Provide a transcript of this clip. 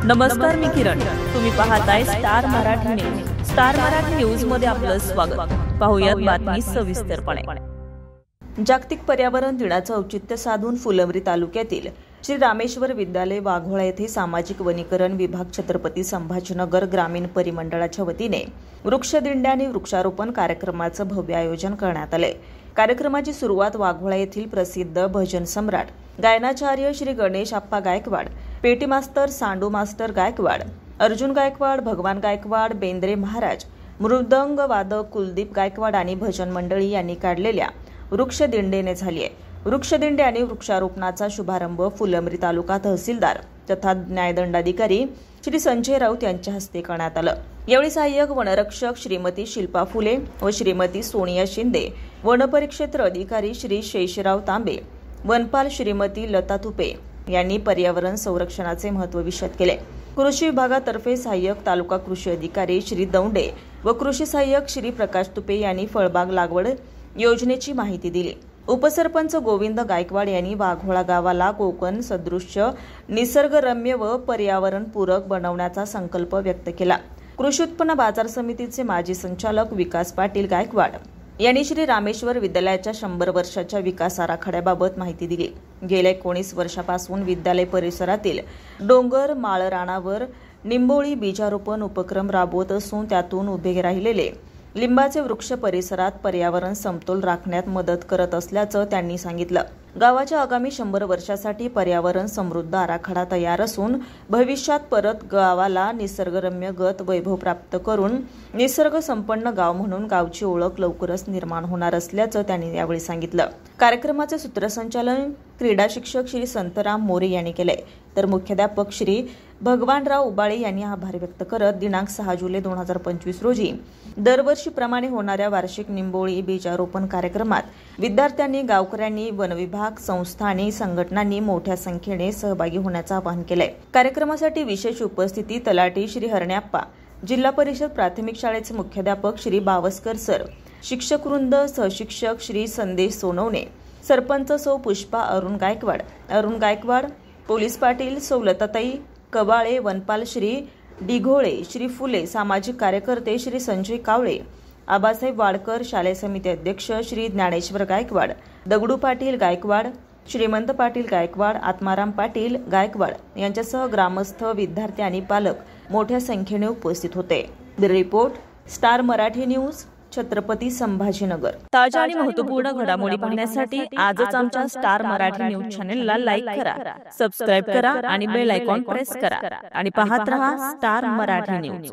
नमस्कार, मी किरण. तुम्ही पाहताय star Marathi news. Star Marathi news मध्ये आपलं स्वागत. पाहूयात बातमी सविस्तरपणे. जागतिक पर्यावरण दिनाचं औचित्य साधून फुलंब्री तालुक्यातील श्री रामेश्वर विद्यालय वाघोळा येथे सामाजिक वनीकरण विभाग छत्रपती संभाजीनगर ग्रामीण परिमंडळाच्या वतीने वृक्षदिंड्या आणि वृक्षारोपण कार्यक्रमाचं भव्य आयोजन करण्यात आले. कार्यक्रमाची सुरुवात वाघोळा येथील प्रसिद्ध भजन सम्राट गायनाचार्य श्री गणेश आप्पा गायकवाड, पेटी मास्तर सांडू मास्टर गायकवाड, अर्जुन गायकवाड, भगवान गायकवाड, बेंद्रे महाराज, मृदंग वादक कुलदीप गायकवाड आणि भजन मंडळी यांनी काढलेल्या वृक्षदिंडेने झाली आहे. वृक्षदिंडे आणि वृक्षारोपणाचा शुभारंभ फुलंब्री तालुका तहसीलदार तथा न्यायदंडाधिकारी श्री संजय राऊत यांच्या हस्ते करण्यात आलं. यावेळी सहाय्यक वनरक्षक श्रीमती शिल्पा फुले व श्रीमती सोनिया शिंदे, वनपरिक्षेत्र अधिकारी श्री शेषराव तांबे, वनपाल श्रीमती लता तुपे यांनी पर्यावरण संरक्षणाचे महत्त्व विशद केले. कृषी विभागातर्फे सहाय्यक तालुका कृषी अधिकारी श्री दौंडे व कृषी सहाय्यक श्री प्रकाश तुपे यांनी फळबाग लागवड योजनेची माहिती दिली. उपसरपंच गोविंद गायकवाड यांनी वाघोळा गावाला कोकण सदृश्य निसर्गरम्य व पर्यावरणपूरक बनवण्याचा संकल्प व्यक्त केला. कृषी उत्पन्न बाजार समितीचे माजी संचालक विकास पाटील गायकवाड यांनी श्री रामेश्वर विद्यालयाच्या 100 वर्षाच्या विकास आराखड्याबाबत माहिती दिली. गेल्या 19 वर्षापासून विद्यालय परिसरातील डोंगर माळरानावर निंबोळी बीजारोपण उपक्रम राबवत असून त्यातून उभे राहिलेले लिंबाचे वृक्ष परिसरात पर्यावरण समतोल राखण्यात मदत करत असल्याचं त्यांनी सांगितलं. गावाच्या आगामी 100 वर्षासाठी पर्यावरण समृद्ध आराखडा तयार असून भविष्यात परत गावाला निसर्गरम्य गत वैभव प्राप्त करून निसर्ग संपन्न गाव म्हणून गावची ओळख लवकरच निर्माण होणार असल्याचं त्यांनी यावेळी सांगितलं. कार्यक्रमाचे सूत्रसंचालन क्रीडा शिक्षक श्री संतराम मोरे यांनी केले, तर मुख्याध्यापक श्री भगवानराव उबाळे यांनी आभार व्यक्त करत दिनांक 6 जुलै 2025 रोजी दरवर्षीप्रमाणे होणाऱ्या वार्षिक निंबोळी बीजारोपण कार्यक्रमात विद्यार्थ्यांनी, गावकऱ्यांनी, वनविभाग, संस्था आणि संघटनांनी मोठ्या संख्येने सहभागी होण्याचं आवाहन केलंय. कार्यक्रमासाठी विशेष उपस्थिती तलाठी श्री हरण्याप्पा, जिल्हा परिषद प्राथमिक शाळेचे मुख्याध्यापक श्री बावस्कर सर, शिक्षक वृंद, सहशिक्षक श्री संदेश सोनवणे, सरपंच सौ पुष्पा अरुण गायकवाड, पोलीस पाटील सौ लताताई कबाळे, वनपाल श्री डिघोळे, श्री फुले, सामाजिक कार्यकर्ते श्री संजय कावळे, आबासाहेब वाडकर, शालेय समिती अध्यक्ष श्री ज्ञानेश्वर गायकवाड, दगडू पाटील गायकवाड, श्रीमंत पाटील गायकवाड, आत्माराम पाटील गायकवाड यांच्यासह ग्रामस्थ, विद्यार्थी आणि पालक मोठ्या संख्येने उपस्थित होते. Bureau report, star Marathi news, Chhatrapati Sambhajinagar. ताज्या आणि महत्त्वपूर्ण घडामोडी पाहण्यासाठी आजच आमच्या स्टार मराठी न्यूज चॅनेलला लाईक करा, सबस्क्राईब करा आणि बेल आयकॉन प्रेस करा आणि पाहत रहा स्टार मराठी न्यूज.